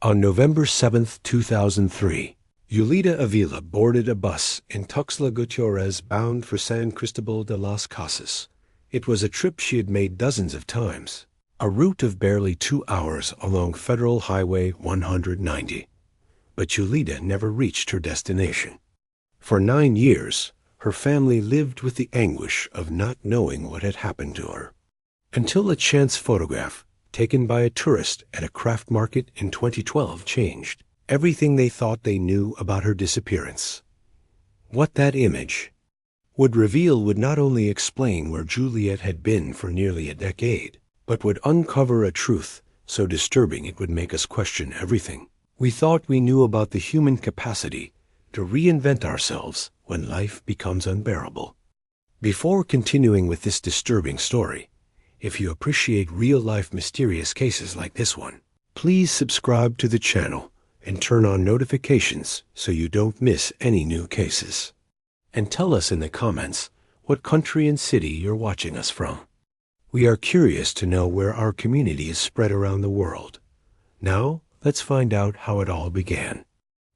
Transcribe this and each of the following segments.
On November 7, 2003, Julieta Ávila boarded a bus in Tuxtla Gutiérrez bound for San Cristóbal de las Casas. It was a trip she had made dozens of times, a route of barely 2 hours along Federal Highway 190. But Julieta never reached her destination. For 9 years, her family lived with the anguish of not knowing what had happened to her. Until a chance photograph taken by a tourist at a craft market in 2012 changed everything they thought they knew about her disappearance. What that image would reveal would not only explain where Juliet had been for nearly a decade, but would uncover a truth so disturbing it would make us question everything we thought we knew about the human capacity to reinvent ourselves when life becomes unbearable. Before continuing with this disturbing story, if you appreciate real-life mysterious cases like this one, please subscribe to the channel and turn on notifications so you don't miss any new cases. And tell us in the comments what country and city you're watching us from. We are curious to know where our community is spread around the world. Now, let's find out how it all began.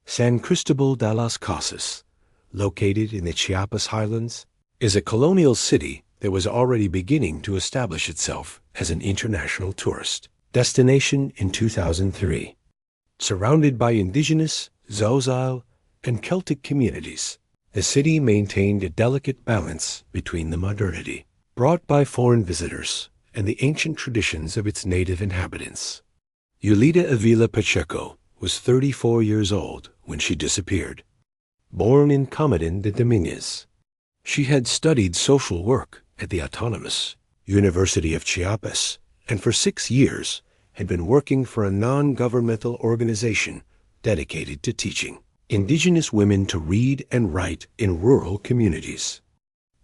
San Cristóbal de las Casas, located in the Chiapas Highlands, is a colonial city that was already beginning to establish itself as an international tourist destination in 2003. Surrounded by indigenous, Zauzal, and Celtic communities, the city maintained a delicate balance between the modernity brought by foreign visitors and the ancient traditions of its native inhabitants. Julieta Ávila Pacheco was 34 years old when she disappeared. Born in Comitán de Dominguez, she had studied social work at the autonomous University of Chiapas and for 6 years had been working for a non-governmental organization dedicated to teaching indigenous women to read and write in rural communities.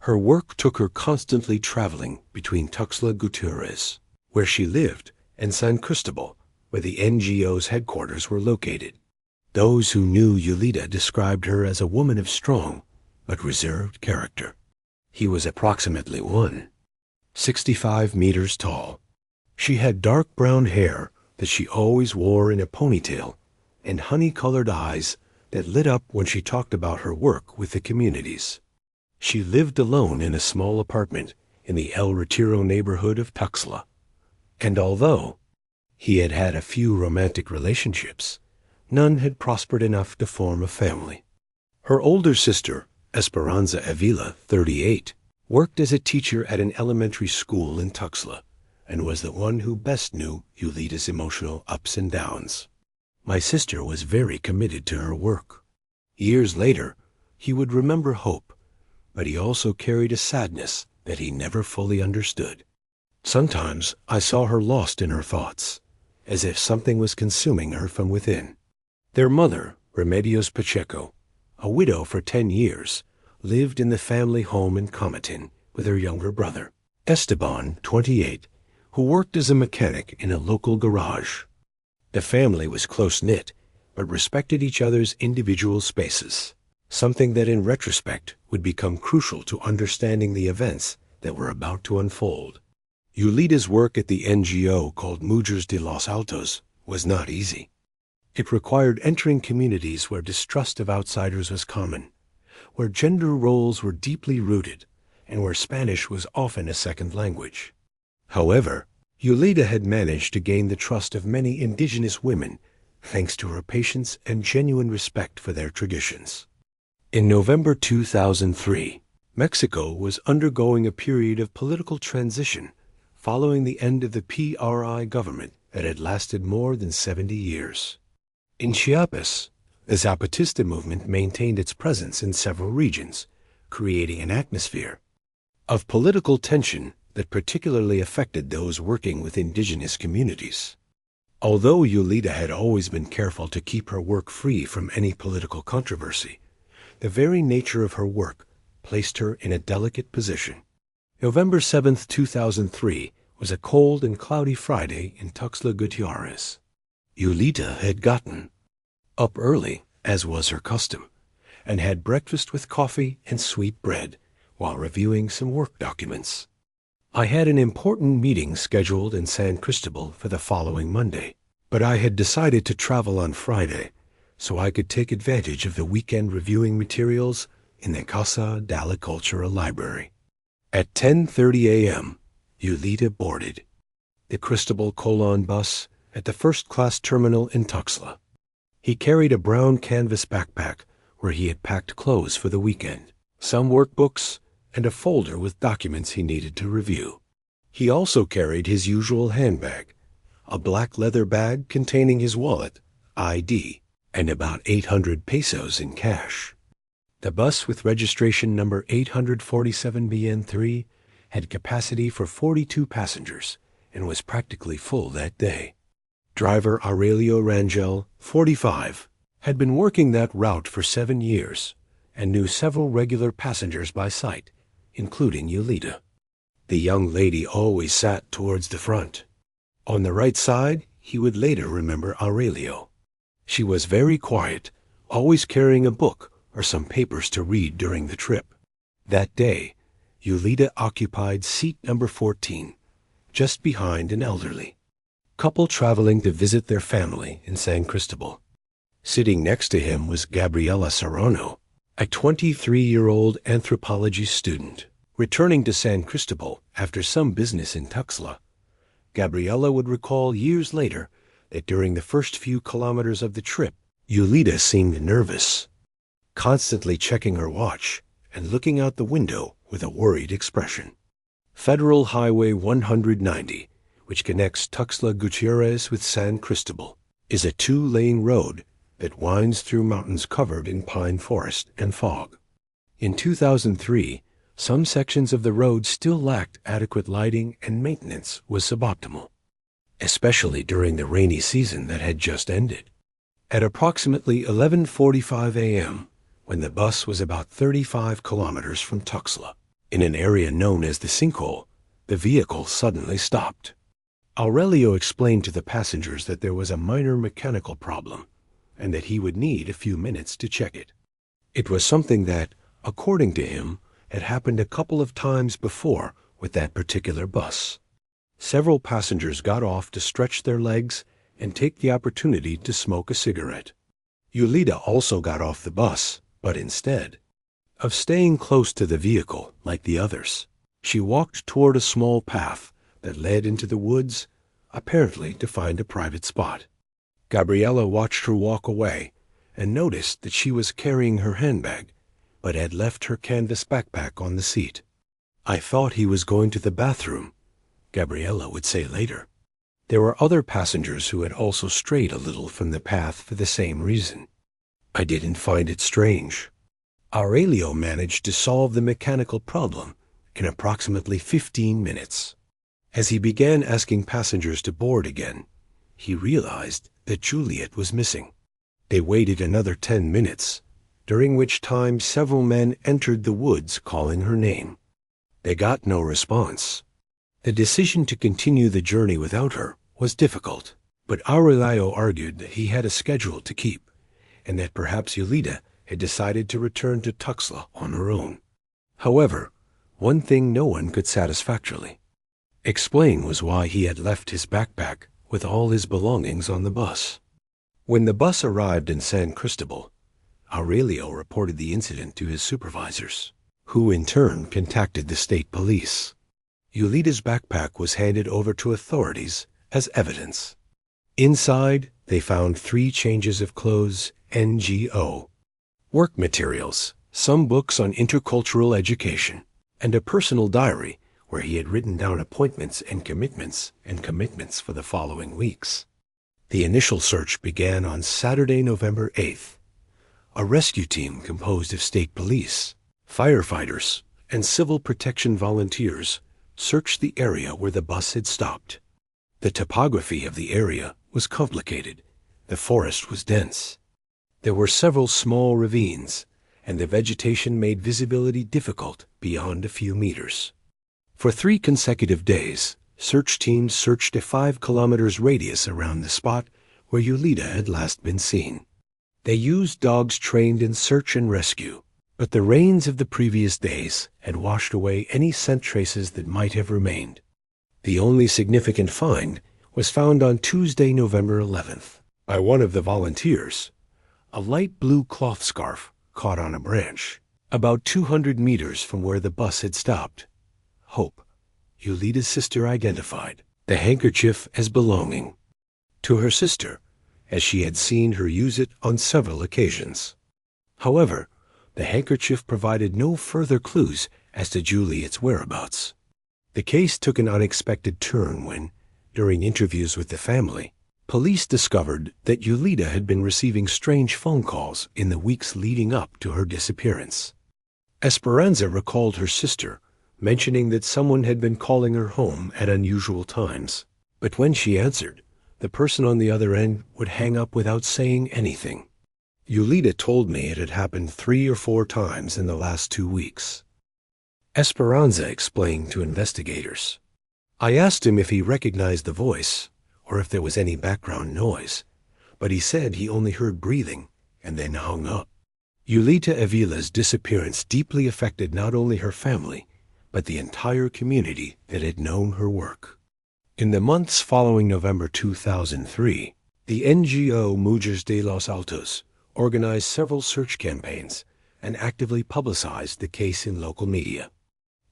Her work took her constantly traveling between Tuxtla Gutiérrez, where she lived, and San Cristóbal, where the NGO's headquarters were located. Those who knew Julieta described her as a woman of strong but reserved character. He was approximately 165 meters tall. She had dark brown hair that she always wore in a ponytail and honey-colored eyes that lit up when she talked about her work with the communities. She lived alone in a small apartment in the El Retiro neighborhood of Tuxtla. And although he had had a few romantic relationships, none had prospered enough to form a family. Her older sister, Esperanza Ávila, 38, worked as a teacher at an elementary school in Tuxtla, and was the one who best knew Julieta's emotional ups and downs. My sister was very committed to her work. Years later, he would remember hope, but he also carried a sadness that he never fully understood. Sometimes I saw her lost in her thoughts, as if something was consuming her from within. Their mother, Remedios Pacheco, a widow for 10 years, lived in the family home in Comitán with her younger brother, Esteban, 28, who worked as a mechanic in a local garage. The family was close-knit, but respected each other's individual spaces, something that in retrospect would become crucial to understanding the events that were about to unfold. Julieta's work at the NGO called Mujeres de los Altos was not easy. It required entering communities where distrust of outsiders was common, where gender roles were deeply rooted, and where Spanish was often a second language. However, Julieta had managed to gain the trust of many indigenous women thanks to her patience and genuine respect for their traditions. In November 2003, Mexico was undergoing a period of political transition following the end of the PRI government that had lasted more than 70 years. In Chiapas, the Zapatista movement maintained its presence in several regions, creating an atmosphere of political tension that particularly affected those working with indigenous communities. Although Julieta had always been careful to keep her work free from any political controversy, the very nature of her work placed her in a delicate position. November 7, 2003 was a cold and cloudy Friday in Tuxtla Gutiérrez. Julieta had gotten up early, as was her custom, and had breakfast with coffee and sweet bread while reviewing some work documents. I had an important meeting scheduled in San Cristóbal for the following Monday, but I had decided to travel on Friday so I could take advantage of the weekend reviewing materials in the Casa della Cultura library. At 10:30 a.m., Julieta boarded the Cristobal Colon bus at the first-class terminal in Tuxtla. He carried a brown canvas backpack where he had packed clothes for the weekend, some workbooks, and a folder with documents he needed to review. He also carried his usual handbag, a black leather bag containing his wallet, ID, and about 800 pesos in cash. The bus with registration number 847BN3 had capacity for 42 passengers and was practically full that day. Driver Aurelio Rangel, 45, had been working that route for 7 years and knew several regular passengers by sight, including Julieta. The young lady always sat towards the front. On the right side, he would later remember Aurelio. She was very quiet, always carrying a book or some papers to read during the trip. That day, Julieta occupied seat number 14, just behind an elderly couple traveling to visit their family in San Cristóbal. Sitting next to him was Gabriela Serrano, a 23-year-old anthropology student. Returning to San Cristóbal after some business in Tuxtla, Gabriela would recall years later that during the first few kilometers of the trip, Julieta seemed nervous, constantly checking her watch and looking out the window with a worried expression. Federal Highway 190, which connects Tuxtla Gutierrez with San Cristóbal, is a 2-lane road that winds through mountains covered in pine forest and fog. In 2003, some sections of the road still lacked adequate lighting and maintenance was suboptimal, especially during the rainy season that had just ended. At approximately 11:45 a.m., when the bus was about 35 kilometers from Tuxtla, in an area known as the Sinkhole, the vehicle suddenly stopped. Aurelio explained to the passengers that there was a minor mechanical problem and that he would need a few minutes to check it. It was something that, according to him, had happened a couple of times before with that particular bus. Several passengers got off to stretch their legs and take the opportunity to smoke a cigarette. Julieta also got off the bus, but instead of staying close to the vehicle like the others, she walked toward a small path that led into the woods, apparently to find a private spot. Gabriela watched her walk away and noticed that she was carrying her handbag, but had left her canvas backpack on the seat. "I thought he was going to the bathroom," Gabriela would say later. There were other passengers who had also strayed a little from the path for the same reason. I didn't find it strange. Aurelio managed to solve the mechanical problem in approximately 15 minutes. As he began asking passengers to board again, he realized that Juliet was missing. They waited another 10 minutes, during which time several men entered the woods calling her name. They got no response. The decision to continue the journey without her was difficult, but Aurelio argued that he had a schedule to keep, and that perhaps Julieta had decided to return to Tuxtla on her own. However, one thing no one could satisfactorily explain was why he had left his backpack with all his belongings on the bus. When the bus arrived in San Cristóbal, Aurelio reported the incident to his supervisors, who in turn contacted the state police. Julieta's backpack was handed over to authorities as evidence. Inside, they found 3 changes of clothes, NGO, work materials, some books on intercultural education, and a personal diary where he had written down appointments and commitments for the following weeks. The initial search began on Saturday, November 8th. A rescue team composed of state police, firefighters, and civil protection volunteers searched the area where the bus had stopped. The topography of the area was complicated. The forest was dense. There were several small ravines, and the vegetation made visibility difficult beyond a few meters. For 3 consecutive days, search teams searched a 5 kilometers radius around the spot where Julieta had last been seen. They used dogs trained in search and rescue, but the rains of the previous days had washed away any scent traces that might have remained. The only significant find was found on Tuesday, November 11th, by one of the volunteers. A light blue cloth scarf caught on a branch, about 200 meters from where the bus had stopped. Hope, Julita's sister, identified the handkerchief as belonging to her sister, as she had seen her use it on several occasions. However, the handkerchief provided no further clues as to Juliet's whereabouts. The case took an unexpected turn when, during interviews with the family, police discovered that Julita had been receiving strange phone calls in the weeks leading up to her disappearance. Esperanza recalled her sister mentioning that someone had been calling her home at unusual times, but when she answered, the person on the other end would hang up without saying anything. Julita told me it had happened 3 or 4 times in the last 2 weeks. Esperanza explained to investigators. I asked him if he recognized the voice or if there was any background noise, but he said he only heard breathing and then hung up. Julieta Ávila's disappearance deeply affected not only her family, but the entire community that had known her work. In the months following November 2003, the NGO Mujeres de los Altos organized several search campaigns and actively publicized the case in local media.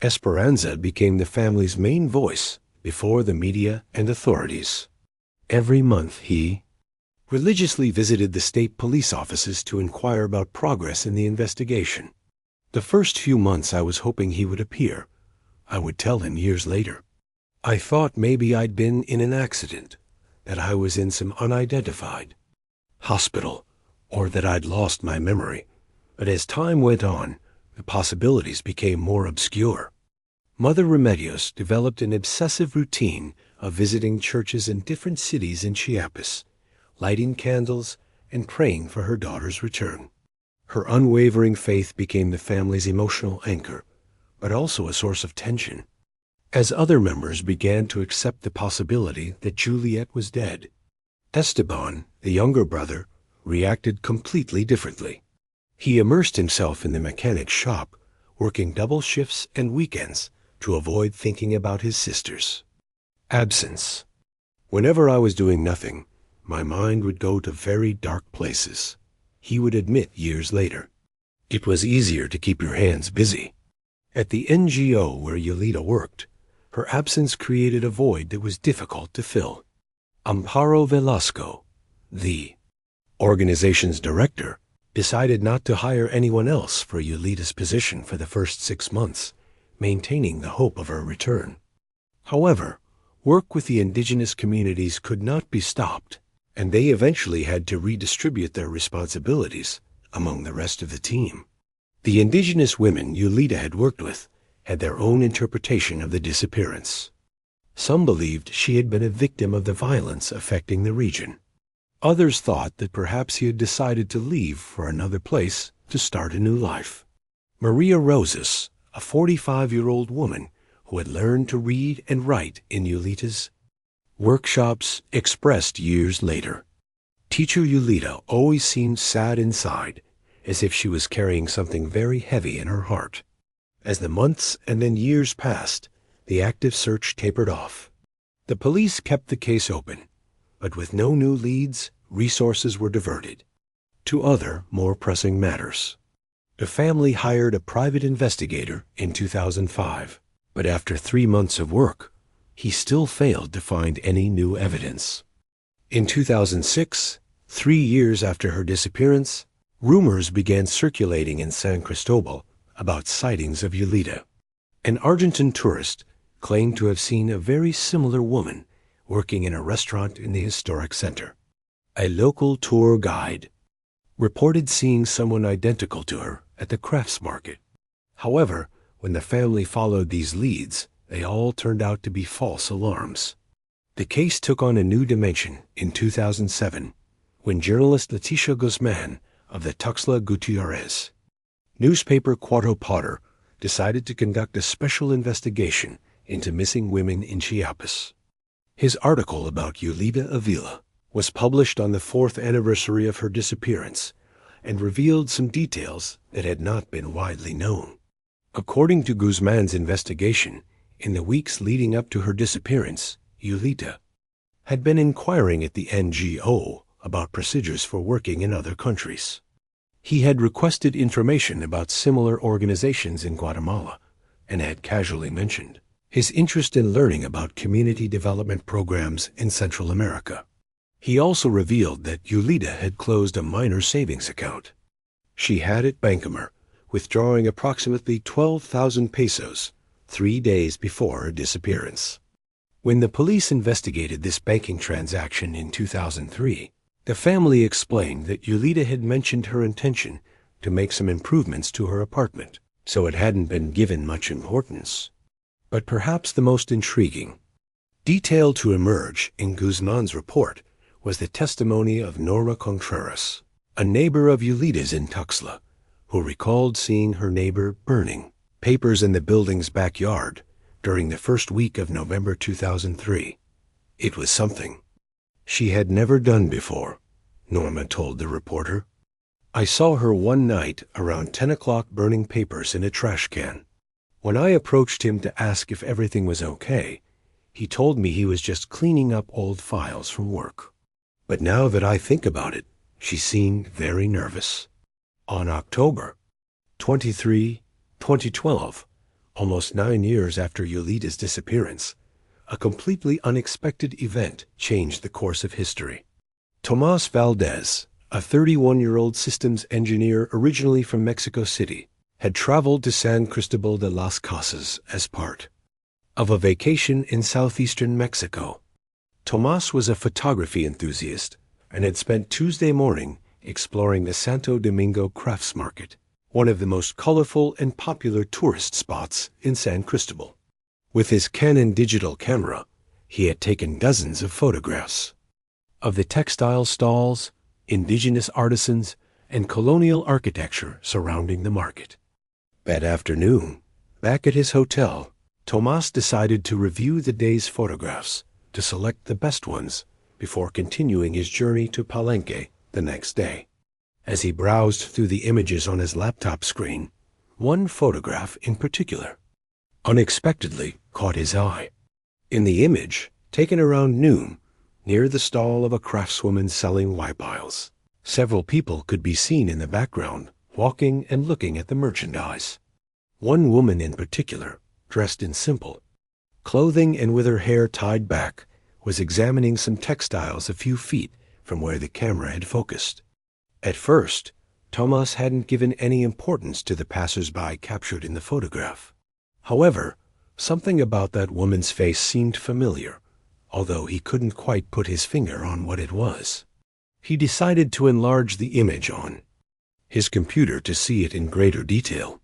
Esperanza became the family's main voice before the media and authorities. Every month he religiously visited the state police offices to inquire about progress in the investigation. The first few months I was hoping he would appear. I would tell him years later. I thought maybe I'd been in an accident, that I was in some unidentified hospital, or that I'd lost my memory. But as time went on, the possibilities became more obscure. Mother Remedios developed an obsessive routine of visiting churches in different cities in Chiapas, lighting candles and praying for her daughter's return. Her unwavering faith became the family's emotional anchor, but also a source of tension. As other members began to accept the possibility that Juliet was dead, Esteban, the younger brother, reacted completely differently. He immersed himself in the mechanic's shop, working double shifts and weekends to avoid thinking about his sister's absence. Whenever I was doing nothing, my mind would go to very dark places, he would admit years later. It was easier to keep your hands busy. At the NGO where Julita worked, her absence created a void that was difficult to fill. Amparo Velasco, the organization's director, decided not to hire anyone else for Julita's position for the first 6 months, maintaining the hope of her return. However, work with the indigenous communities could not be stopped, and they eventually had to redistribute their responsibilities among the rest of the team. The indigenous women Julita had worked with had their own interpretation of the disappearance. Some believed she had been a victim of the violence affecting the region. Others thought that perhaps he had decided to leave for another place to start a new life. Maria Rosas, a 45-year-old woman who had learned to read and write in Julita's workshops, expressed years later. Teacher Julita always seemed sad inside, as if she was carrying something very heavy in her heart. As the months and then years passed, the active search tapered off. The police kept the case open, but with no new leads, resources were diverted to other, more pressing matters. The family hired a private investigator in 2005, but after 3 months of work, he still failed to find any new evidence. In 2006, 3 years after her disappearance, rumors began circulating in San Cristóbal about sightings of Julita. An Argentine tourist claimed to have seen a very similar woman working in a restaurant in the historic center. A local tour guide reported seeing someone identical to her at the crafts market. However, when the family followed these leads, they all turned out to be false alarms. The case took on a new dimension in 2007 when journalist Leticia Guzman of the Tuxtla Gutiérrez newspaper Cuatro Potter decided to conduct a special investigation into missing women in Chiapas. His article about Julieta Ávila was published on the 4th anniversary of her disappearance and revealed some details that had not been widely known. According to Guzman's investigation, in the weeks leading up to her disappearance, Julita had been inquiring at the NGO about procedures for working in other countries. He had requested information about similar organizations in Guatemala and had casually mentioned his interest in learning about community development programs in Central America. He also revealed that Julieta had closed a minor savings account. She had at Bancomer, withdrawing approximately 12,000 pesos 3 days before her disappearance. When the police investigated this banking transaction in 2003, the family explained that Julieta had mentioned her intention to make some improvements to her apartment, so it hadn't been given much importance. But perhaps the most intriguing detail to emerge in Guzman's report was the testimony of Nora Contreras, a neighbor of Julieta's in Tuxtla, who recalled seeing her neighbor burning papers in the building's backyard during the first week of November 2003. It was something she had never done before, Norma told the reporter. I saw her one night around 10 o'clock burning papers in a trash can. When I approached him to ask if everything was okay, he told me he was just cleaning up old files from work. But now that I think about it, she seemed very nervous. On October 23, 2012, almost 9 years after Julieta's disappearance, a completely unexpected event changed the course of history. Tomas Valdez, a 31-year-old systems engineer originally from Mexico City, had traveled to San Cristóbal de las Casas as part of a vacation in southeastern Mexico. Tomas was a photography enthusiast and had spent Tuesday morning exploring the Santo Domingo Crafts Market, one of the most colorful and popular tourist spots in San Cristóbal. With his Canon digital camera, he had taken dozens of photographs of the textile stalls, indigenous artisans, and colonial architecture surrounding the market. That afternoon, back at his hotel, Tomas decided to review the day's photographs to select the best ones before continuing his journey to Palenque the next day. As he browsed through the images on his laptop screen, one photograph in particular unexpectedly caught his eye. In the image, taken around noon, near the stall of a craftswoman selling wipiles, several people could be seen in the background, walking and looking at the merchandise. One woman in particular, dressed in simple clothing and with her hair tied back, was examining some textiles a few feet from where the camera had focused. At first, Tomas hadn't given any importance to the passers-by captured in the photograph. However, something about that woman's face seemed familiar, although he couldn't quite put his finger on what it was. He decided to enlarge the image on his computer to see it in greater detail.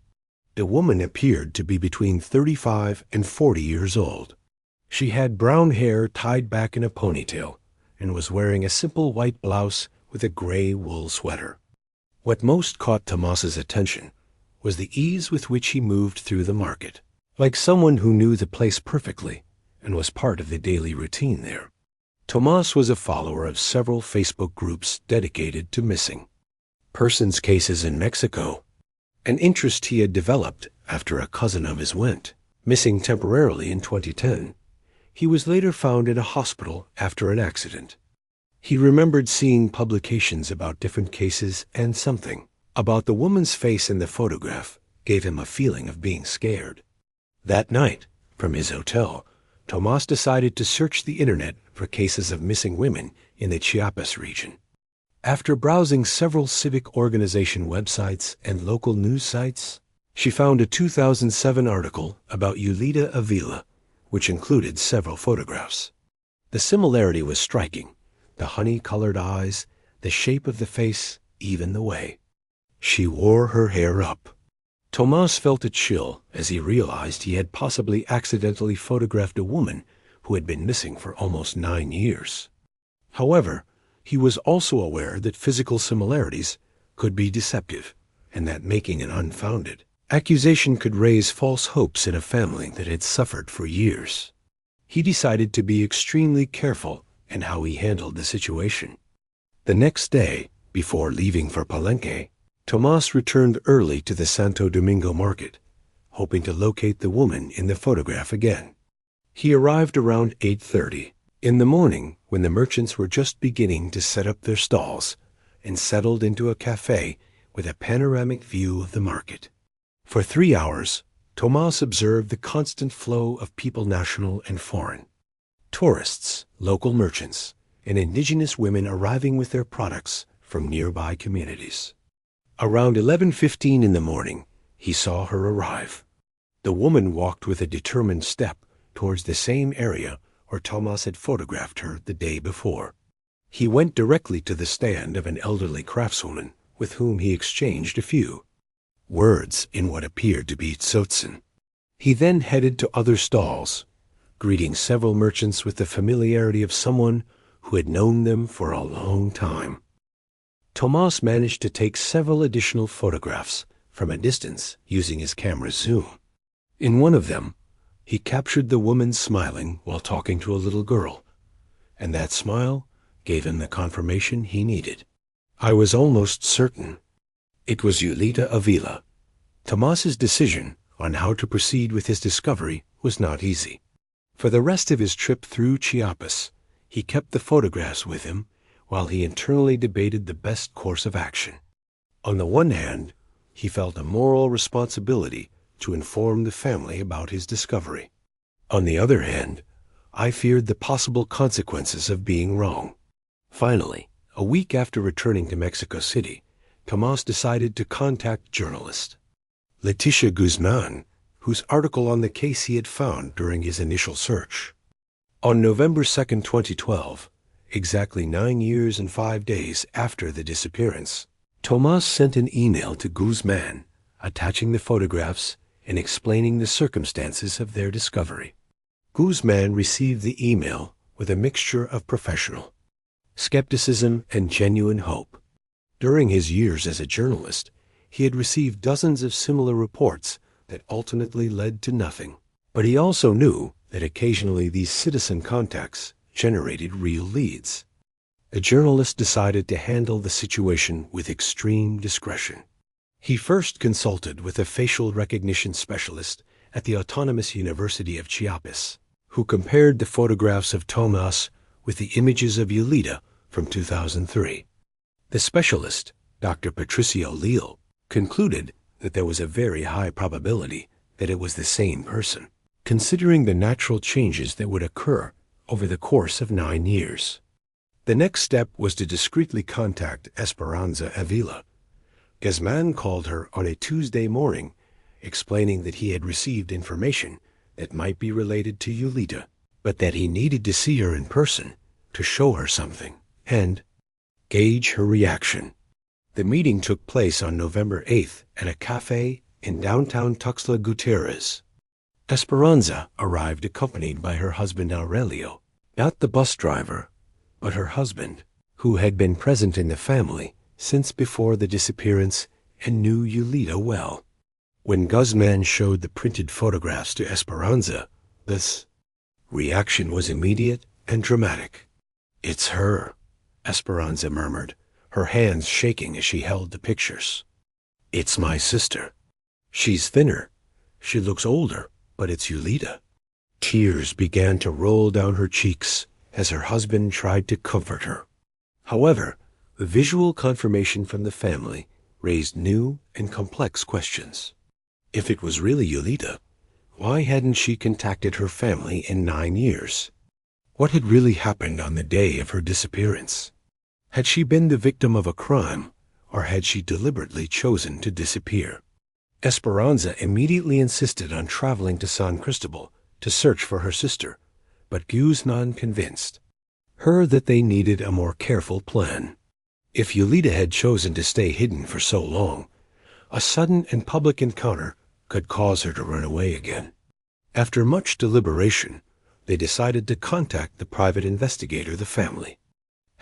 The woman appeared to be between 35 and 40 years old. She had brown hair tied back in a ponytail and was wearing a simple white blouse with a gray wool sweater. What most caught Tomas's attention was the ease with which he moved through the market, like someone who knew the place perfectly and was part of the daily routine there. Tomas was a follower of several Facebook groups dedicated to missing persons cases in Mexico, an interest he had developed after a cousin of his went missing temporarily in 2010. He was later found in a hospital after an accident. He remembered seeing publications about different cases, and something about the woman's face in the photograph gave him a feeling of being scared. That night, from his hotel, Tomas decided to search the internet for cases of missing women in the Chiapas region. After browsing several civic organization websites and local news sites, she found a 2007 article about Julieta Ávila, which included several photographs. The similarity was striking: the honey-colored eyes, the shape of the face, even the way she wore her hair up. Tomas felt a chill as he realized he had possibly accidentally photographed a woman who had been missing for almost 9 years. However, he was also aware that physical similarities could be deceptive, and that making an unfounded accusation could raise false hopes in a family that had suffered for years. He decided to be extremely careful in how he handled the situation. The next day, before leaving for Palenque, Tomas returned early to the Santo Domingo market, hoping to locate the woman in the photograph again. He arrived around 8:30, In the morning, when the merchants were just beginning to set up their stalls and settled into a cafe with a panoramic view of the market. For 3 hours, Tomas observed the constant flow of people national and foreign. Tourists, local merchants, and indigenous women arriving with their products from nearby communities. Around 11:15 in the morning, he saw her arrive. The woman walked with a determined step towards the same area where Tomas had photographed her the day before. He went directly to the stand of an elderly craftswoman with whom he exchanged a few words in what appeared to be Tzotzil. He then headed to other stalls, greeting several merchants with the familiarity of someone who had known them for a long time. Tomas managed to take several additional photographs from a distance using his camera's zoom. In one of them, he captured the woman smiling while talking to a little girl, and that smile gave him the confirmation he needed. I was almost certain it was Julieta Ávila. Tomas's decision on how to proceed with his discovery was not easy. For the rest of his trip through Chiapas, he kept the photographs with him while he internally debated the best course of action. On the one hand, he felt a moral responsibility to inform the family about his discovery. On the other hand, I feared the possible consequences of being wrong. Finally, a week after returning to Mexico City, Tomas decided to contact journalist Leticia Guzman, whose article on the case he had found during his initial search. On November 2, 2012, exactly 9 years and 5 days after the disappearance, Tomas sent an email to Guzman attaching the photographs and explaining the circumstances of their discovery. Guzman received the email with a mixture of professional skepticism and genuine hope. During his years as a journalist, he had received dozens of similar reports that ultimately led to nothing. But he also knew that occasionally these citizen contacts generated real leads. A journalist decided to handle the situation with extreme discretion. He first consulted with a facial recognition specialist at the Autonomous University of Chiapas, who compared the photographs of Tomas with the images of Julieta from 2003. The specialist, Dr. Patricio Leal, concluded that there was a very high probability that it was the same person, considering the natural changes that would occur over the course of 9 years. The next step was to discreetly contact Esperanza Avila. Guzman called her on a Tuesday morning, explaining that he had received information that might be related to Julieta, but that he needed to see her in person to show her something and gauge her reaction. The meeting took place on November 8th at a cafe in downtown Tuxtla Gutiérrez. Esperanza arrived accompanied by her husband Aurelio, not the bus driver, but her husband, who had been present in the family since before the disappearance and knew Julieta well. When Guzman showed the printed photographs to Esperanza, this reaction was immediate and dramatic. "It's her," Esperanza murmured, her hands shaking as she held the pictures. "It's my sister. She's thinner. She looks older, but it's Julieta." Tears began to roll down her cheeks as her husband tried to comfort her. However, the visual confirmation from the family raised new and complex questions. If it was really Julieta, why hadn't she contacted her family in 9 years? What had really happened on the day of her disappearance? Had she been the victim of a crime, or had she deliberately chosen to disappear? Esperanza immediately insisted on traveling to San Cristóbal to search for her sister, but Guzman convinced her that they needed a more careful plan. If Julieta had chosen to stay hidden for so long, a sudden and public encounter could cause her to run away again. After much deliberation, they decided to contact the private investigator the family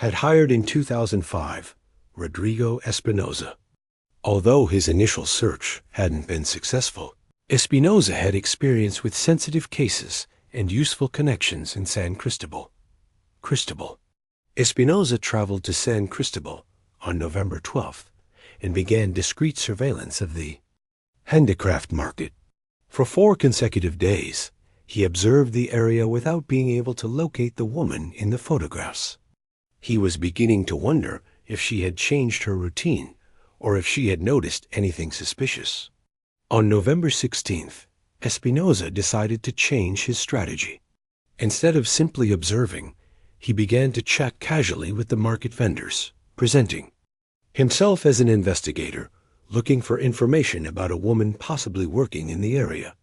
had hired in 2005, Rodrigo Espinoza. Although his initial search hadn't been successful, Espinoza had experience with sensitive cases and useful connections in San Cristóbal. Espinoza traveled to San Cristóbal on November 12th and began discreet surveillance of the handicraft market. For 4 consecutive days, He observed the area without being able to locate the woman in the photographs. He was beginning to wonder if she had changed her routine or if she had noticed anything suspicious. On November 16th, Espinosa decided to change his strategy. Instead of simply observing, he began to chat casually with the market vendors, presenting himself as an investigator, looking for information about a woman possibly working in the area.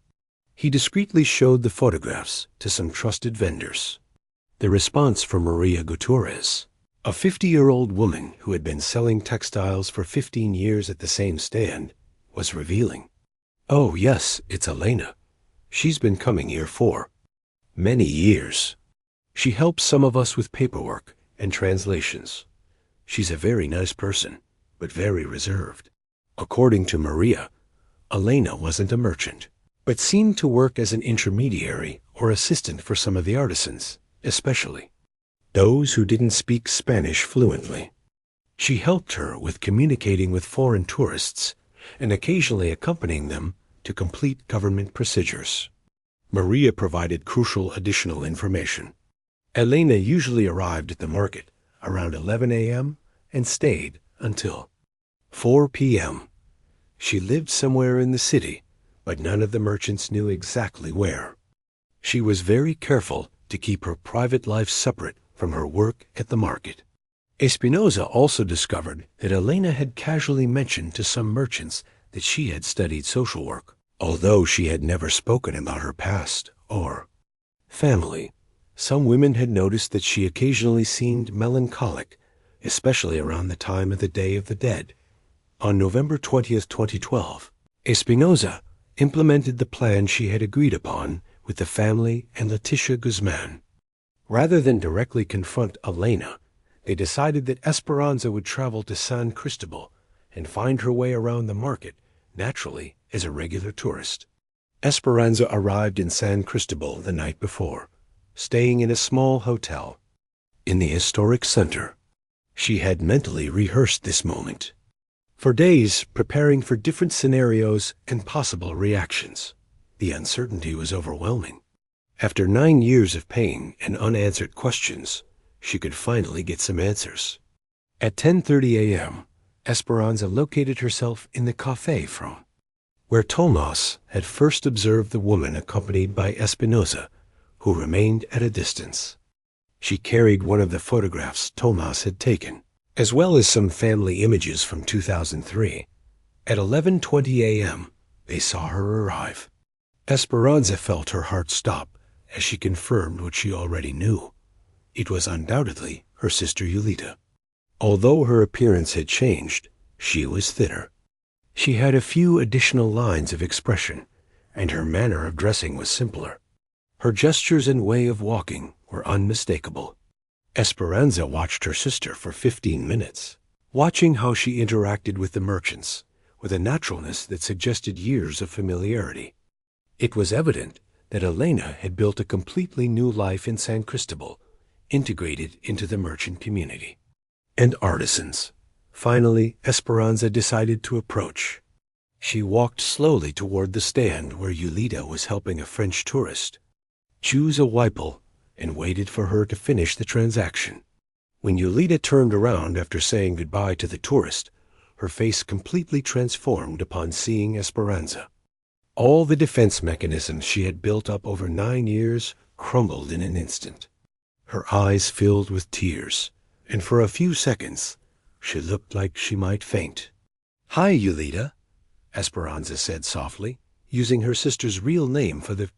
He discreetly showed the photographs to some trusted vendors. The response from Maria Gutierrez, a 50-year-old woman who had been selling textiles for 15 years at the same stand, was revealing. "Oh, yes, it's Elena. She's been coming here for many years. She helps some of us with paperwork and translations. She's a very nice person, but very reserved." According to Maria, Elena wasn't a merchant, but seemed to work as an intermediary or assistant for some of the artisans, especially those who didn't speak Spanish fluently. She helped her with communicating with foreign tourists and occasionally accompanying them to complete government procedures. Maria provided crucial additional information. Elena usually arrived at the market around 11 a.m. and stayed until 4 p.m. She lived somewhere in the city, but none of the merchants knew exactly where. She was very careful to keep her private life separate from her work at the market. Espinosa also discovered that Elena had casually mentioned to some merchants that she had studied social work, although she had never spoken about her past or family. Some women had noticed that she occasionally seemed melancholic, especially around the time of the Day of the Dead. On November 20th, 2012, Espinosa implemented the plan she had agreed upon with the family and Leticia Guzman. Rather than directly confront Elena, they decided that Esperanza would travel to San Cristóbal and find her way around the market naturally as a regular tourist. Esperanza arrived in San Cristóbal the night before, staying in a small hotel in the historic center. She had mentally rehearsed this moment for days, preparing for different scenarios and possible reactions. The uncertainty was overwhelming. After 9 years of pain and unanswered questions, she could finally get some answers. At 10:30 a.m., Esperanza located herself in the Café from where Tomas had first observed the woman accompanied by Espinosa, who remained at a distance. She carried one of the photographs Tomas had taken, as well as some family images from 2003. At 11:20 a.m., they saw her arrive. Esperanza felt her heart stop as she confirmed what she already knew. It was undoubtedly her sister Julieta. Although her appearance had changed, she was thinner. She had a few additional lines of expression, and her manner of dressing was simpler. Her gestures and way of walking were unmistakable. Esperanza watched her sister for 15 minutes, watching how she interacted with the merchants with a naturalness that suggested years of familiarity. It was evident that Elena had built a completely new life in San Cristóbal, integrated into the merchant community and artisans. Finally, Esperanza decided to approach. She walked slowly toward the stand where Julieta was helping a French tourist choose a Weipel and waited for her to finish the transaction. When Julieta turned around after saying goodbye to the tourist, her face completely transformed upon seeing Esperanza. All the defense mechanisms she had built up over 9 years crumbled in an instant. Her eyes filled with tears, and for a few seconds she looked like she might faint. "Hi, Julieta," Esperanza said softly, using her sister's real name for the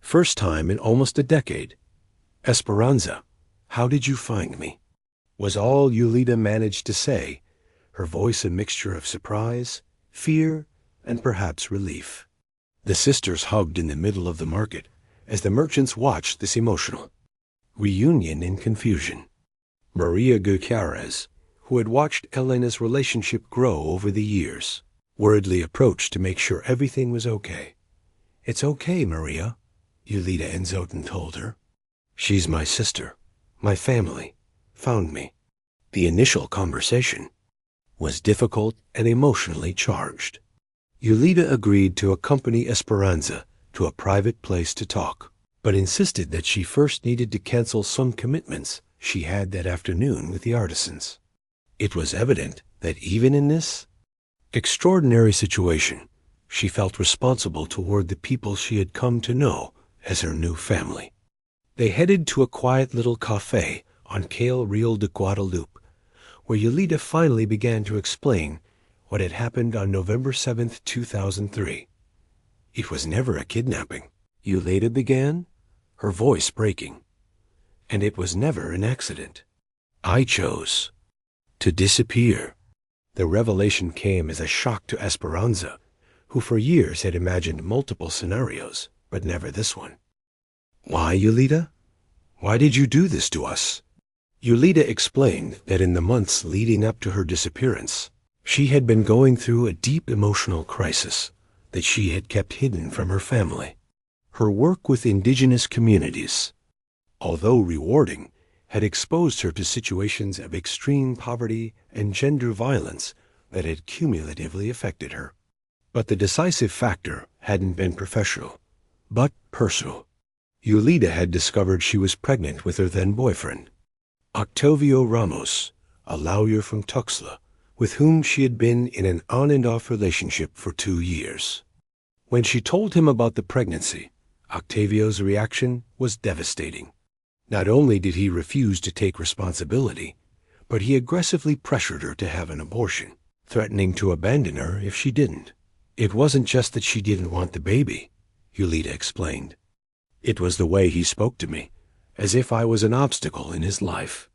first time in almost a decade. "Esperanza, how did you find me?" was all Julieta managed to say, her voice a mixture of surprise, fear, and perhaps relief. The sisters hugged in the middle of the market as the merchants watched this emotional reunion in confusion. Maria Gutierrez, who had watched Elena's relationship grow over the years, worriedly approached to make sure everything was okay. "It's okay, Maria," Julieta and Zoten told her. "She's my sister. My family found me." The initial conversation was difficult and emotionally charged. Julieta agreed to accompany Esperanza to a private place to talk. but insisted that she first needed to cancel some commitments she had that afternoon with the artisans. It was evident that even in this extraordinary situation, she felt responsible toward the people she had come to know as her new family. They headed to a quiet little café on Calle Real de Guadalupe, where Julieta finally began to explain what had happened on November 7th, 2003. "It was never a kidnapping," Julieta began, her voice breaking. "And it was never an accident. I chose to disappear." The revelation came as a shock to Esperanza, who for years had imagined multiple scenarios, but never this one. "Why, Julieta? Why did you do this to us?" Julieta explained that in the months leading up to her disappearance, she had been going through a deep emotional crisis that she had kept hidden from her family. Her work with indigenous communities, although rewarding, had exposed her to situations of extreme poverty and gender violence that had cumulatively affected her. But the decisive factor hadn't been professional, but personal. Julieta had discovered she was pregnant with her then-boyfriend, Octavio Ramos, a lawyer from Tuxtla, with whom she had been in an on-and-off relationship for 2 years. When she told him about the pregnancy, Octavio's reaction was devastating. Not only did he refuse to take responsibility, but he aggressively pressured her to have an abortion, threatening to abandon her if she didn't. "It wasn't just that she didn't want the baby," Julieta explained. "It was the way he spoke to me, as if I was an obstacle in his life.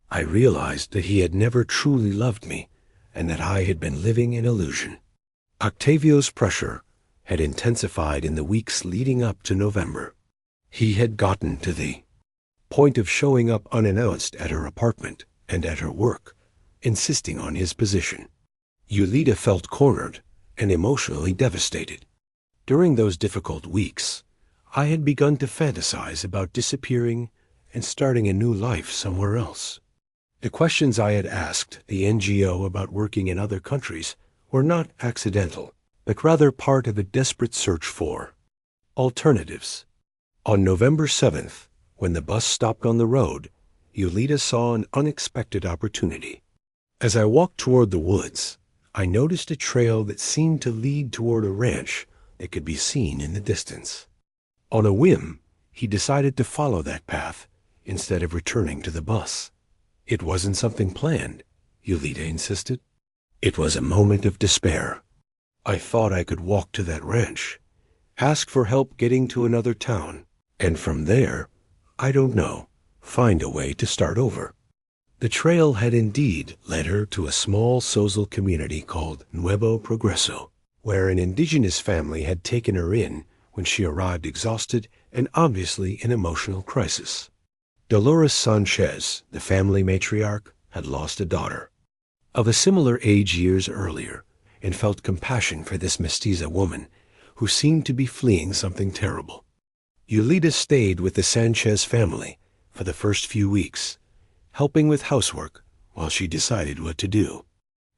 I realized that he had never truly loved me, and that I had been living in illusion." Octavio's pressure had intensified in the weeks leading up to November. He had gotten to the point of showing up unannounced at her apartment and at her work, insisting on his position. Julieta felt cornered and emotionally devastated. During those difficult weeks, I had begun to fantasize about disappearing and starting a new life somewhere else. The questions I had asked the NGO about working in other countries were not accidental, but rather part of a desperate search for alternatives. On November 7th, when the bus stopped on the road, Julieta saw an unexpected opportunity. As I walked toward the woods, I noticed a trail that seemed to lead toward a ranch that could be seen in the distance. On a whim, he decided to follow that path instead of returning to the bus. "It wasn't something planned," Julieta insisted. "It was a moment of despair. I thought I could walk to that ranch, ask for help getting to another town, and from there, I don't know, find a way to start over." The trail had indeed led her to a small Sozal community called Nuevo Progreso, where an indigenous family had taken her in when she arrived exhausted and obviously in emotional crisis. Dolores Sanchez, the family matriarch, had lost a daughter of a similar age years earlier and felt compassion for this mestiza woman who seemed to be fleeing something terrible. Julieta stayed with the Sanchez family for the first few weeks, helping with housework while she decided what to do.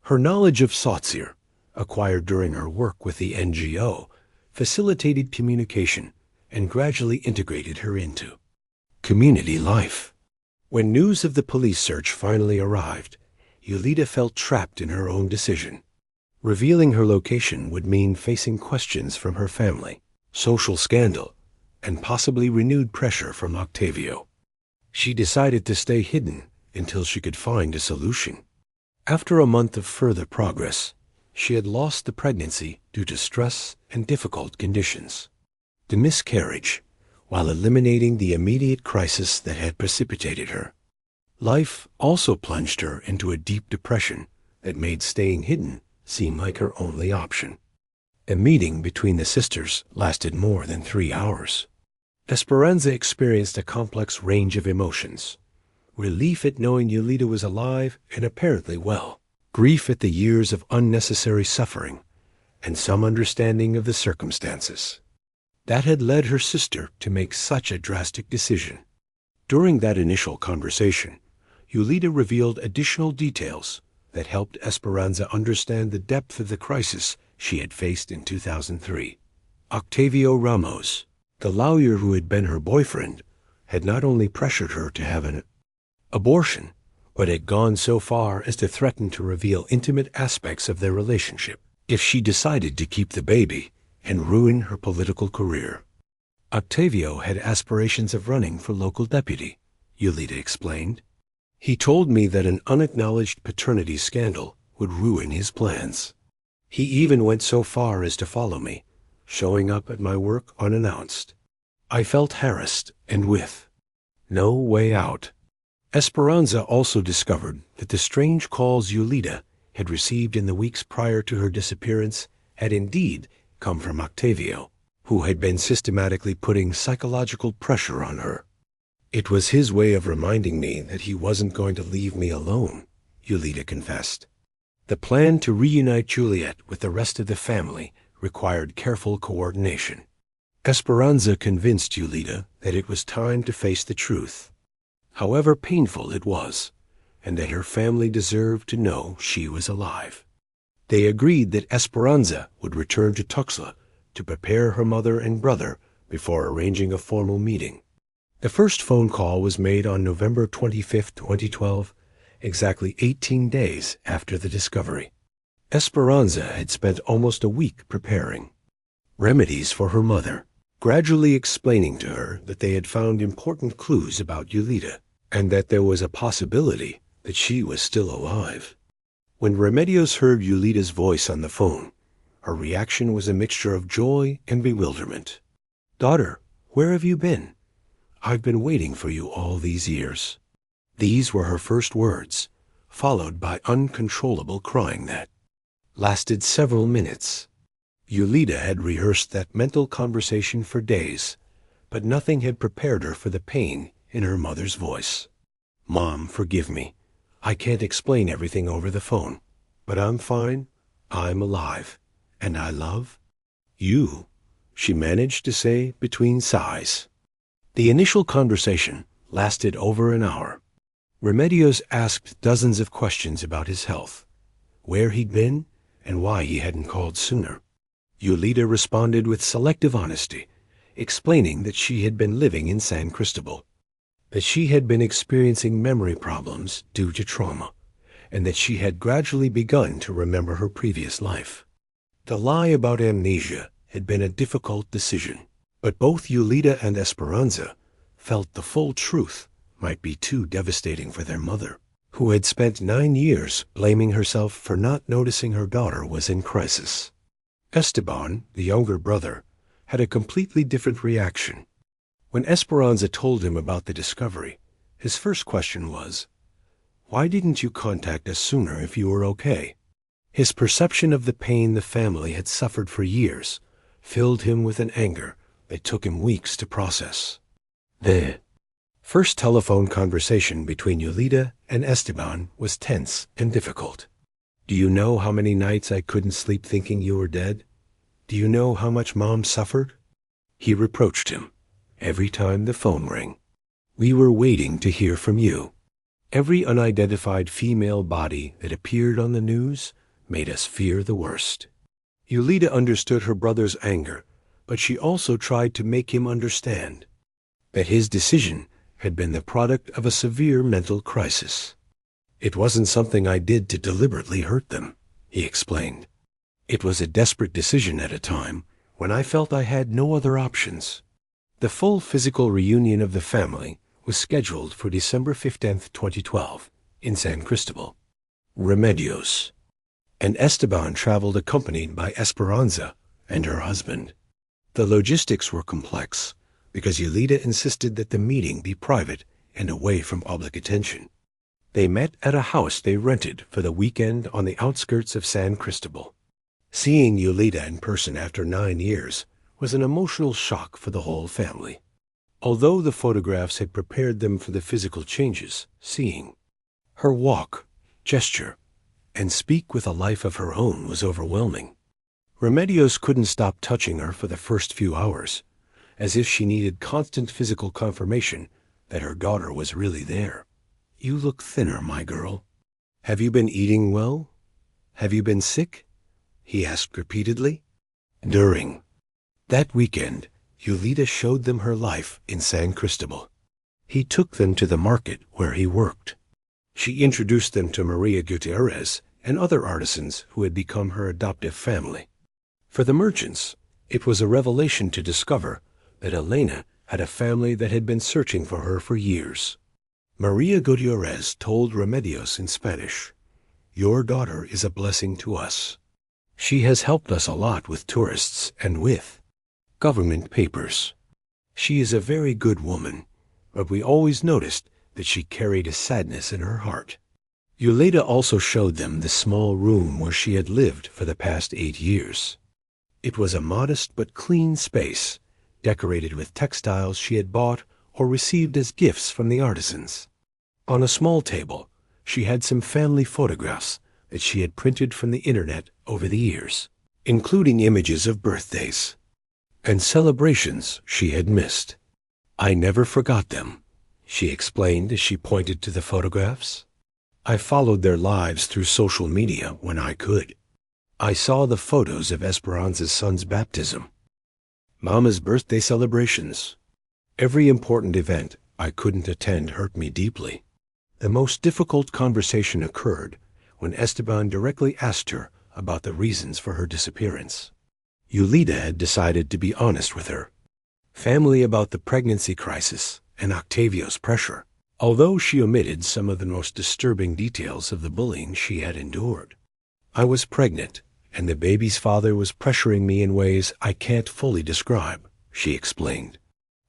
Her knowledge of Tzotzil, acquired during her work with the NGO, facilitated communication and gradually integrated her into community life. When news of the police search finally arrived, Julieta felt trapped in her own decision. Revealing her location would mean facing questions from her family, social scandal, and possibly renewed pressure from Octavio. She decided to stay hidden until she could find a solution. After a month of further progress, she had lost the pregnancy due to stress and difficult conditions. The miscarriage, while eliminating the immediate crisis that had precipitated her. Life also plunged her into a deep depression that made staying hidden seem like her only option. A meeting between the sisters lasted more than 3 hours. Esperanza experienced a complex range of emotions. Relief at knowing Julieta was alive and apparently well. Grief at the years of unnecessary suffering, and some understanding of the circumstances that had led her sister to make such a drastic decision. During that initial conversation, Julieta revealed additional details that helped Esperanza understand the depth of the crisis she had faced in 2003. Octavio Ramos, The lawyer who had been her boyfriend had not only pressured her to have an abortion, but had gone so far as to threaten to reveal intimate aspects of their relationship if she decided to keep the baby and ruin her political career. Octavio had aspirations of running for local deputy, Julieta explained. He told me that an unacknowledged paternity scandal would ruin his plans. He even went so far as to follow me, showing up at my work unannounced. I felt harassed and with no way out. Esperanza also discovered that the strange calls Julieta had received in the weeks prior to her disappearance had indeed come from Octavio, who had been systematically putting psychological pressure on her. It was his way of reminding me that he wasn't going to leave me alone, Julieta confessed. The plan to reunite Juliet with the rest of the family required careful coordination. Esperanza convinced Julieta that it was time to face the truth, however painful it was, and that her family deserved to know she was alive. They agreed that Esperanza would return to Tuxtla to prepare her mother and brother before arranging a formal meeting. The first phone call was made on November 25, 2012, exactly 18 days after the discovery. Esperanza had spent almost a week preparing remedies for her mother, gradually explaining to her that they had found important clues about Julieta and that there was a possibility that she was still alive. When Remedios heard Julieta's voice on the phone, her reaction was a mixture of joy and bewilderment. "Daughter, where have you been? I've been waiting for you all these years." These were her first words, followed by uncontrollable crying that lasted several minutes. Julieta had rehearsed that mental conversation for days, but nothing had prepared her for the pain in her mother's voice. "Mom, forgive me. I can't explain everything over the phone, but I'm fine, I'm alive, and I love you," she managed to say between sighs. The initial conversation lasted over an hour. Remedios asked dozens of questions about his health, where he'd been, and why he hadn't called sooner. Julieta responded with selective honesty, explaining that she had been living in San Cristóbal, that she had been experiencing memory problems due to trauma, and that she had gradually begun to remember her previous life. The lie about amnesia had been a difficult decision, but both Julieta and Esperanza felt the full truth might be too devastating for their mother, who had spent 9 years blaming herself for not noticing her daughter was in crisis. Esteban, the younger brother, had a completely different reaction. When Esperanza told him about the discovery, his first question was, "Why didn't you contact us sooner if you were okay?" His perception of the pain the family had suffered for years filled him with an anger that took him weeks to process. The first telephone conversation between Julieta and Esteban was tense and difficult. "Do you know how many nights I couldn't sleep thinking you were dead? Do you know how much Mom suffered?" He reproached him every time the phone rang. "We were waiting to hear from you." Every unidentified female body that appeared on the news made us fear the worst. Julieta understood her brother's anger, but she also tried to make him understand that his decision had been the product of a severe mental crisis. "It wasn't something I did to deliberately hurt them," he explained. "It was a desperate decision at a time when I felt I had no other options." The full physical reunion of the family was scheduled for December 15, 2012, in San Cristóbal. Remedios and Esteban traveled accompanied by Esperanza and her husband. The logistics were complex because Julieta insisted that the meeting be private and away from public attention. They met at a house they rented for the weekend on the outskirts of San Cristóbal. Seeing Julieta in person after 9 years was an emotional shock for the whole family. Although the photographs had prepared them for the physical changes, seeing her walk, gesture, and speak with a life of her own was overwhelming. Remedios couldn't stop touching her for the first few hours, as if she needed constant physical confirmation that her daughter was really there. "You look thinner, my girl. Have you been eating well? Have you been sick?" he asked repeatedly. During that weekend, Julieta showed them her life in San Cristobal. He took them to the market where he worked. She introduced them to Maria Gutierrez and other artisans who had become her adoptive family. For the merchants, it was a revelation to discover that Elena had a family that had been searching for her for years. Maria Gutierrez told Remedios in Spanish, "Your daughter is a blessing to us. She has helped us a lot with tourists and with government papers. She is a very good woman, but we always noticed that she carried a sadness in her heart." Julieta also showed them the small room where she had lived for the past 8 years. It was a modest but clean space, decorated with textiles she had bought or received as gifts from the artisans. On a small table, she had some family photographs that she had printed from the internet over the years, including images of birthdays and celebrations she had missed. "I never forgot them," she explained as she pointed to the photographs. "I followed their lives through social media when I could. I saw the photos of Esperanza's son's baptism, Mama's birthday celebrations. Every important event I couldn't attend hurt me deeply." The most difficult conversation occurred when Esteban directly asked her about the reasons for her disappearance. Julieta had decided to be honest with her family about the pregnancy crisis and Octavio's pressure, although she omitted some of the most disturbing details of the bullying she had endured. "I was pregnant, and the baby's father was pressuring me in ways I can't fully describe," she explained.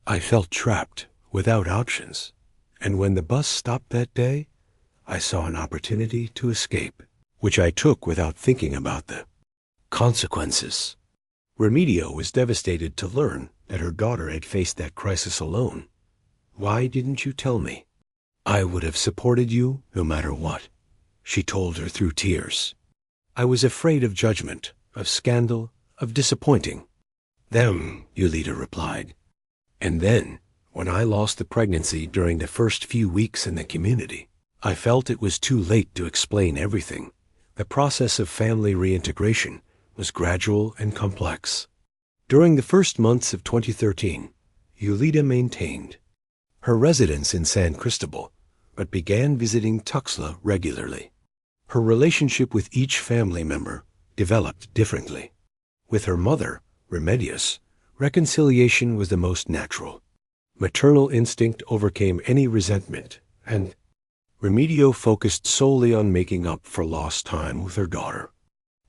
"I felt trapped, without options, and when the bus stopped that day, I saw an opportunity to escape, which I took without thinking about the consequences." Remedio was devastated to learn that her daughter had faced that crisis alone. "Why didn't you tell me? I would have supported you no matter what," she told her through tears. "I was afraid of judgment, of scandal, of disappointing them," Julieta replied. "And then, when I lost the pregnancy during the first few weeks in the community, I felt it was too late to explain everything. The process of family reintegration was gradual and complex." During the first months of 2013, Julieta maintained her residence in San Cristobal, but began visiting Tuxtla regularly. Her relationship with each family member developed differently. With her mother, Remedios, reconciliation was the most natural. Maternal instinct overcame any resentment, and Remedio focused solely on making up for lost time with her daughter.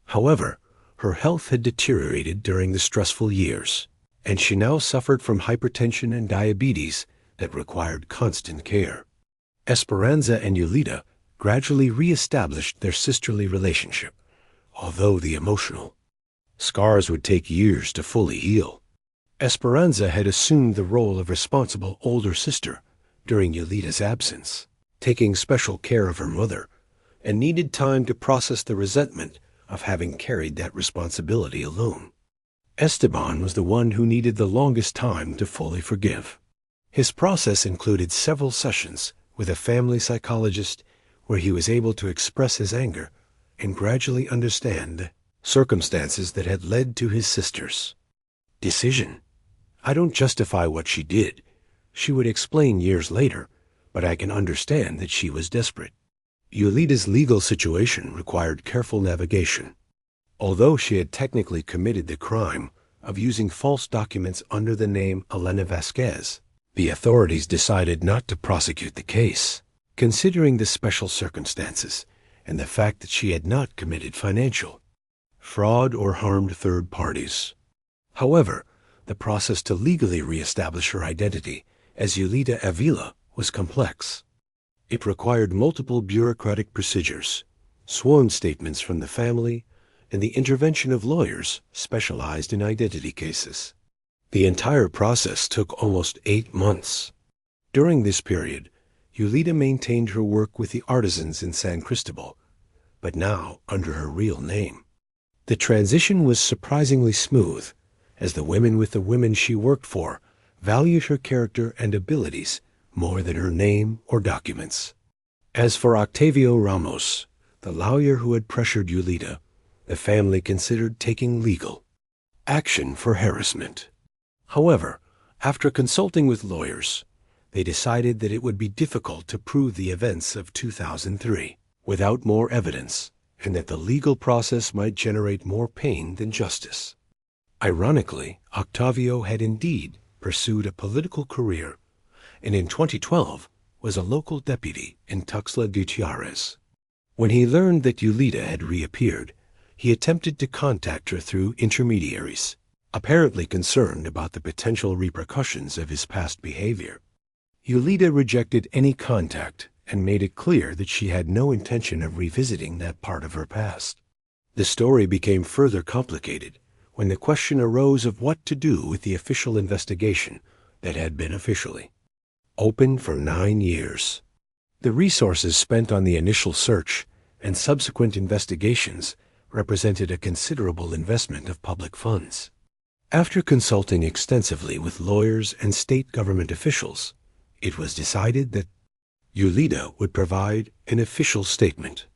However, her health had deteriorated during the stressful years, and she now suffered from hypertension and diabetes that required constant care. Esperanza and Julieta gradually re-established their sisterly relationship, although the emotional scars would take years to fully heal. Esperanza had assumed the role of responsible older sister during Julieta's absence, taking special care of her mother, and needed time to process the resentment of having carried that responsibility alone. Esteban was the one who needed the longest time to fully forgive. His process included several sessions with a family psychologist where he was able to express his anger and gradually understand the circumstances that had led to his sister's decision. "I don't justify what she did," she would explain years later, "but I can understand that she was desperate." Julieta's legal situation required careful navigation. Although she had technically committed the crime of using false documents under the name Elena Vasquez, the authorities decided not to prosecute the case, considering the special circumstances and the fact that she had not committed financial fraud or harmed third parties. However, the process to legally reestablish her identity as Julieta Ávila was complex. It required multiple bureaucratic procedures, sworn statements from the family, and the intervention of lawyers specialized in identity cases. The entire process took almost 8 months. During this period, Julieta maintained her work with the artisans in San Cristobal, but now under her real name. The transition was surprisingly smooth, as the women with the women she worked for valued her character and abilities more than her name or documents. As for Octavio Ramos, the lawyer who had pressured Julieta, the family considered taking legal action for harassment. However, after consulting with lawyers, they decided that it would be difficult to prove the events of 2003 without more evidence, and that the legal process might generate more pain than justice. Ironically, Octavio had indeed pursued a political career, and in 2012 was a local deputy in Tuxtla Gutiérrez. When he learned that Julieta had reappeared, he attempted to contact her through intermediaries, apparently concerned about the potential repercussions of his past behavior. Julieta rejected any contact and made it clear that she had no intention of revisiting that part of her past. The story became further complicated when the question arose of what to do with the official investigation that had been officially open for 9 years. The resources spent on the initial search and subsequent investigations represented a considerable investment of public funds. After consulting extensively with lawyers and state government officials, it was decided that Julieta would provide an official statement,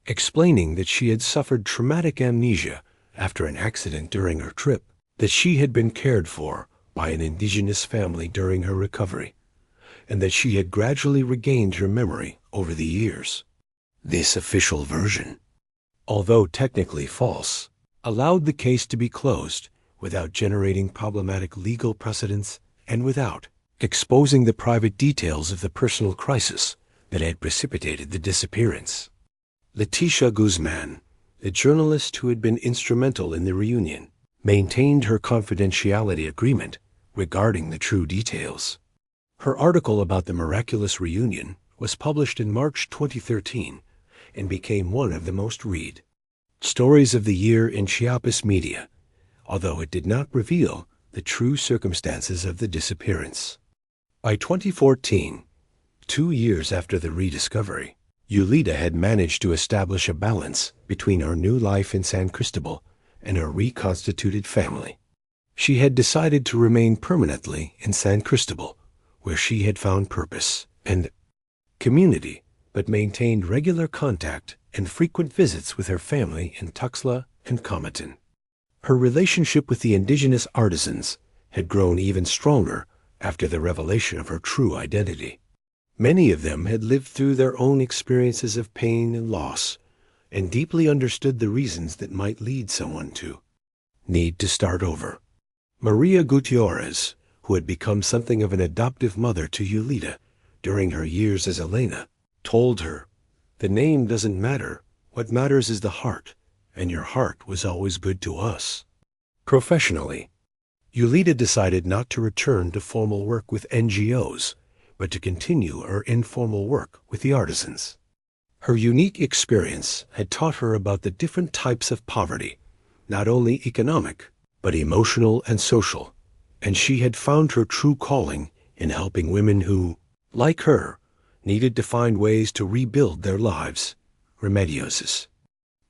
explaining that she had suffered traumatic amnesia after an accident during her trip, that she had been cared for by an indigenous family during her recovery, and that she had gradually regained her memory over the years. This official version, although technically false, allowed the case to be closed without generating problematic legal precedents and without exposing the private details of the personal crisis that had precipitated the disappearance. Leticia Guzman, the journalist who had been instrumental in the reunion, maintained her confidentiality agreement regarding the true details. Her article about the miraculous reunion was published in March 2013 and became one of the most read stories of the year in Chiapas media, although it did not reveal the true circumstances of the disappearance. By 2014, 2 years after the rediscovery, Julieta had managed to establish a balance between her new life in San Cristóbal and her reconstituted family. She had decided to remain permanently in San Cristóbal, where she had found purpose and community, but maintained regular contact and frequent visits with her family in Tuxtla and Comitan. Her relationship with the indigenous artisans had grown even stronger after the revelation of her true identity. Many of them had lived through their own experiences of pain and loss, and deeply understood the reasons that might lead someone to need to start over. Maria Gutierrez, who had become something of an adoptive mother to Julieta during her years as Elena, told her, "The name doesn't matter. What matters is the heart, and your heart was always good to us." Professionally, Julieta decided not to return to formal work with NGOs, but to continue her informal work with the artisans. Her unique experience had taught her about the different types of poverty, not only economic, but emotional and social, and she had found her true calling in helping women who, like her, needed to find ways to rebuild their lives. Remedios'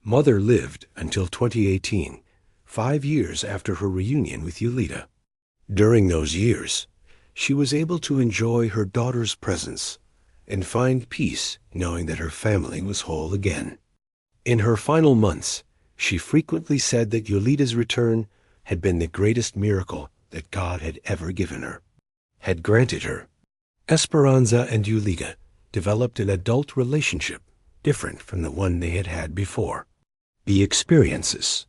mother lived until 2018, 5 years after her reunion with Julieta. During those years, she was able to enjoy her daughter's presence and find peace knowing that her family was whole again. In her final months, she frequently said that Julieta's return had been the greatest miracle that God had ever given her, had granted her. Esperanza and Julieta developed an adult relationship different from the one they had had before. The experiences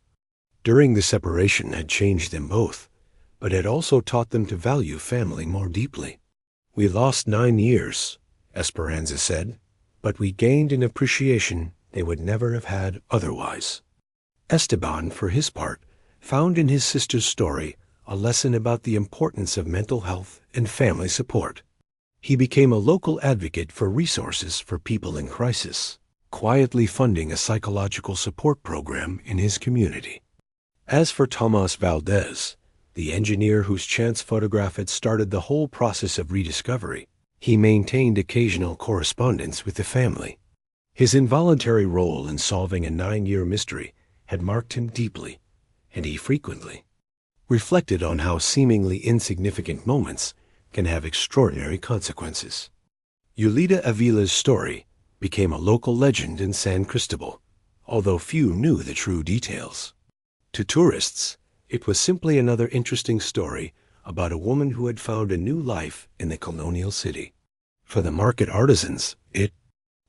during the separation had changed them both, but had also taught them to value family more deeply. "We lost 9 years," Esperanza said, "but we gained an appreciation they would never have had otherwise." Esteban, for his part, found in his sister's story a lesson about the importance of mental health and family support. He became a local advocate for resources for people in crisis, quietly funding a psychological support program in his community. As for Tomas Valdez, the engineer whose chance photograph had started the whole process of rediscovery, he maintained occasional correspondence with the family. His involuntary role in solving a 9-year mystery had marked him deeply, and he frequently reflected on how seemingly insignificant moments can have extraordinary consequences. Julieta Avila's story became a local legend in San Cristóbal, although few knew the true details. To tourists, it was simply another interesting story about a woman who had found a new life in the colonial city. For the market artisans, it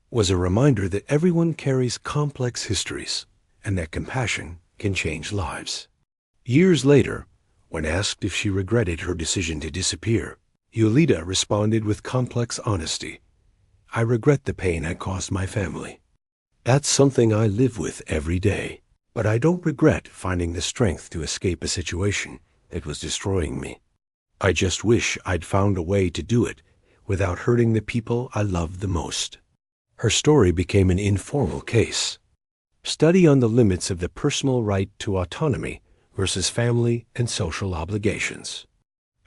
was a reminder that everyone carries complex histories and that compassion can change lives. Years later, when asked if she regretted her decision to disappear, Julieta responded with complex honesty. "I regret the pain I caused my family. That's something I live with every day. But I don't regret finding the strength to escape a situation that was destroying me. I just wish I'd found a way to do it without hurting the people I loved the most." Her story became an informal case study on the limits of the personal right to autonomy versus family and social obligations.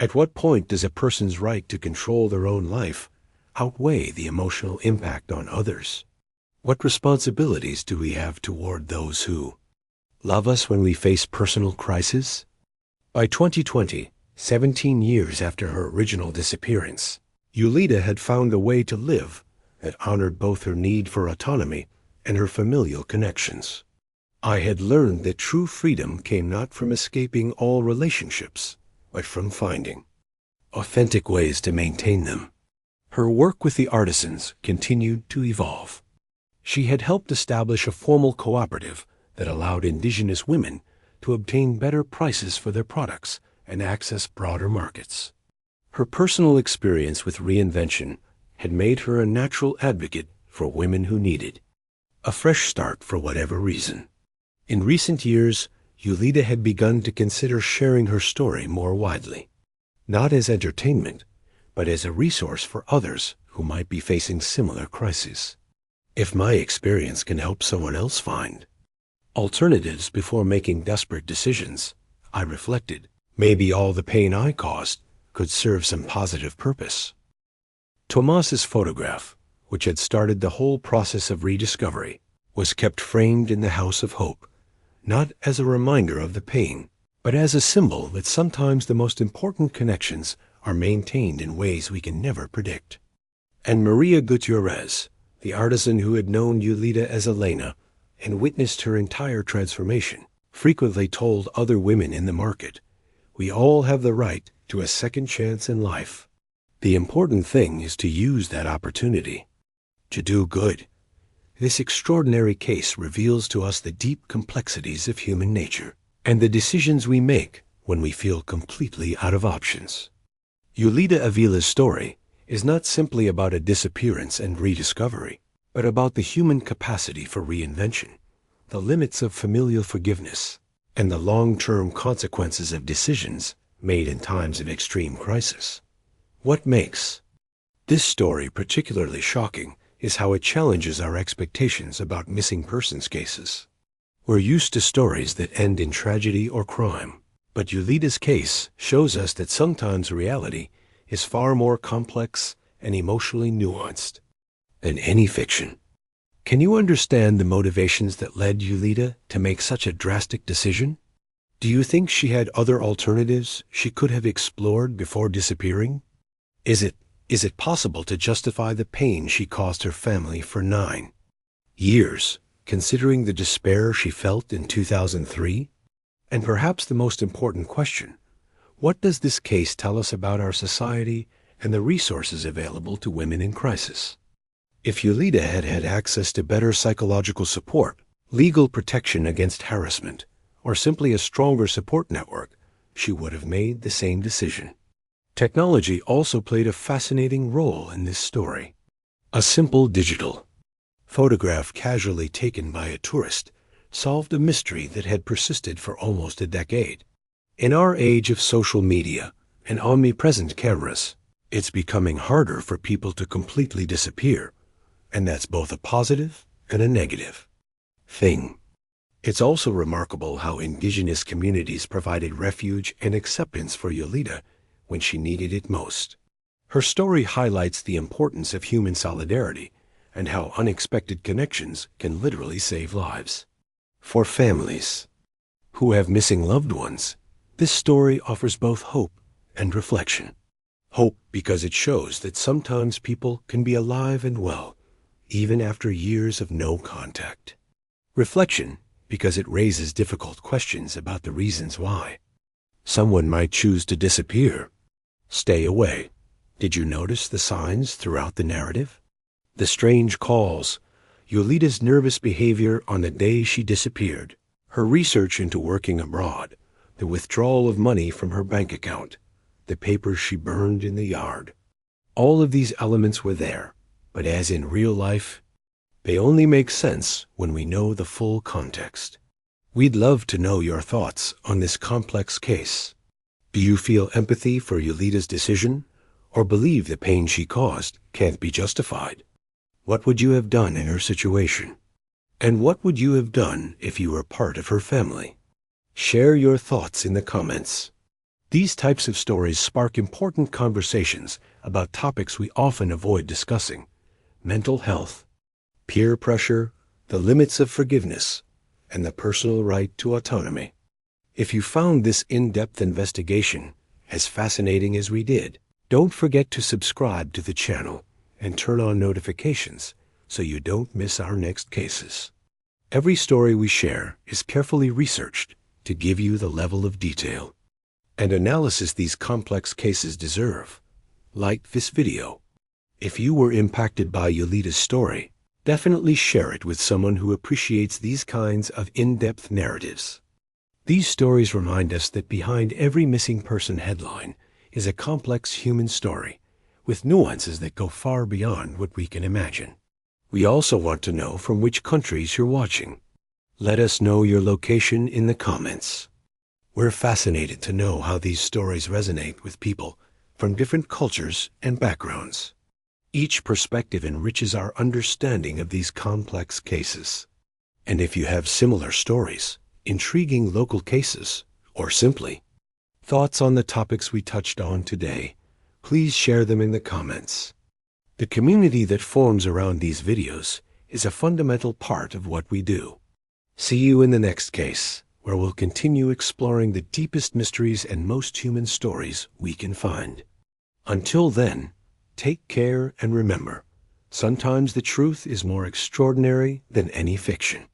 At what point does a person's right to control their own life outweigh the emotional impact on others? What responsibilities do we have toward those who love us when we face personal crisis? By 2020, 17 years after her original disappearance, Julieta had found a way to live that honored both her need for autonomy and her familial connections. "I had learned that true freedom came not from escaping all relationships, but from finding authentic ways to maintain them." Her work with the artisans continued to evolve. She had helped establish a formal cooperative that allowed indigenous women to obtain better prices for their products and access broader markets. Her personal experience with reinvention had made her a natural advocate for women who needed a fresh start for whatever reason. In recent years, Julieta had begun to consider sharing her story more widely, not as entertainment, but as a resource for others who might be facing similar crises. If my experience can help someone else find alternatives before making desperate decisions, I reflected, maybe all the pain I caused could serve some positive purpose. Tomas's photograph, which had started the whole process of rediscovery, was kept framed in the House of Hope, not as a reminder of the pain, but as a symbol that sometimes the most important connections are maintained in ways we can never predict. And Maria Gutierrez, the artisan who had known Julieta as Elena and witnessed her entire transformation, frequently told other women in the market, "We all have the right to a second chance in life. The important thing is to use that opportunity to do good." This extraordinary case reveals to us the deep complexities of human nature and the decisions we make when we feel completely out of options. Julieta Avila's story is not simply about a disappearance and rediscovery, but about the human capacity for reinvention, the limits of familial forgiveness, and the long-term consequences of decisions made in times of extreme crisis. What makes this story particularly shocking is how it challenges our expectations about missing persons cases. We're used to stories that end in tragedy or crime, but Julieta's case shows us that sometimes reality is far more complex and emotionally nuanced than any fiction. Can you understand the motivations that led Julieta to make such a drastic decision? Do you think she had other alternatives she could have explored before disappearing? Is it possible to justify the pain she caused her family for 9 years, considering the despair she felt in 2003? And perhaps the most important question, what does this case tell us about our society and the resources available to women in crisis? If Julieta had had access to better psychological support, legal protection against harassment, or simply a stronger support network, she would have made the same decision. Technology also played a fascinating role in this story. A simple digital photograph casually taken by a tourist solved a mystery that had persisted for almost a decade. In our age of social media and omnipresent cameras, it's becoming harder for people to completely disappear, and that's both a positive and a negative thing. It's also remarkable how indigenous communities provided refuge and acceptance for Julieta when she needed it most. Her story highlights the importance of human solidarity and how unexpected connections can literally save lives. For families who have missing loved ones, this story offers both hope and reflection. Hope because it shows that sometimes people can be alive and well, even after years of no contact. Reflection because it raises difficult questions about the reasons why. Someone might choose to disappear. Stay away. Did you notice the signs throughout the narrative? The strange calls, Yolita's nervous behavior on the day she disappeared, her research into working abroad, the withdrawal of money from her bank account, the papers she burned in the yard. All of these elements were there, but as in real life, they only make sense when we know the full context. We'd love to know your thoughts on this complex case. Do you feel empathy for Yolita's decision, or believe the pain she caused can't be justified? What would you have done in her situation? And what would you have done if you were part of her family? Share your thoughts in the comments. These types of stories spark important conversations about topics we often avoid discussing: mental health, peer pressure, the limits of forgiveness, and the personal right to autonomy. If you found this in-depth investigation as fascinating as we did, don't forget to subscribe to the channel and turn on notifications so you don't miss our next cases. Every story we share is carefully researched to give you the level of detail and analysis these complex cases deserve. Like this video. If you were impacted by Yolita's story, definitely share it with someone who appreciates these kinds of in-depth narratives. These stories remind us that behind every missing person headline is a complex human story with nuances that go far beyond what we can imagine. We also want to know from which countries you're watching. Let us know your location in the comments. We're fascinated to know how these stories resonate with people from different cultures and backgrounds. Each perspective enriches our understanding of these complex cases. And if you have similar stories, intriguing local cases, or simply thoughts on the topics we touched on today, please share them in the comments. The community that forms around these videos is a fundamental part of what we do. See you in the next case, where we'll continue exploring the deepest mysteries and most human stories we can find. Until then, take care and remember, sometimes the truth is more extraordinary than any fiction.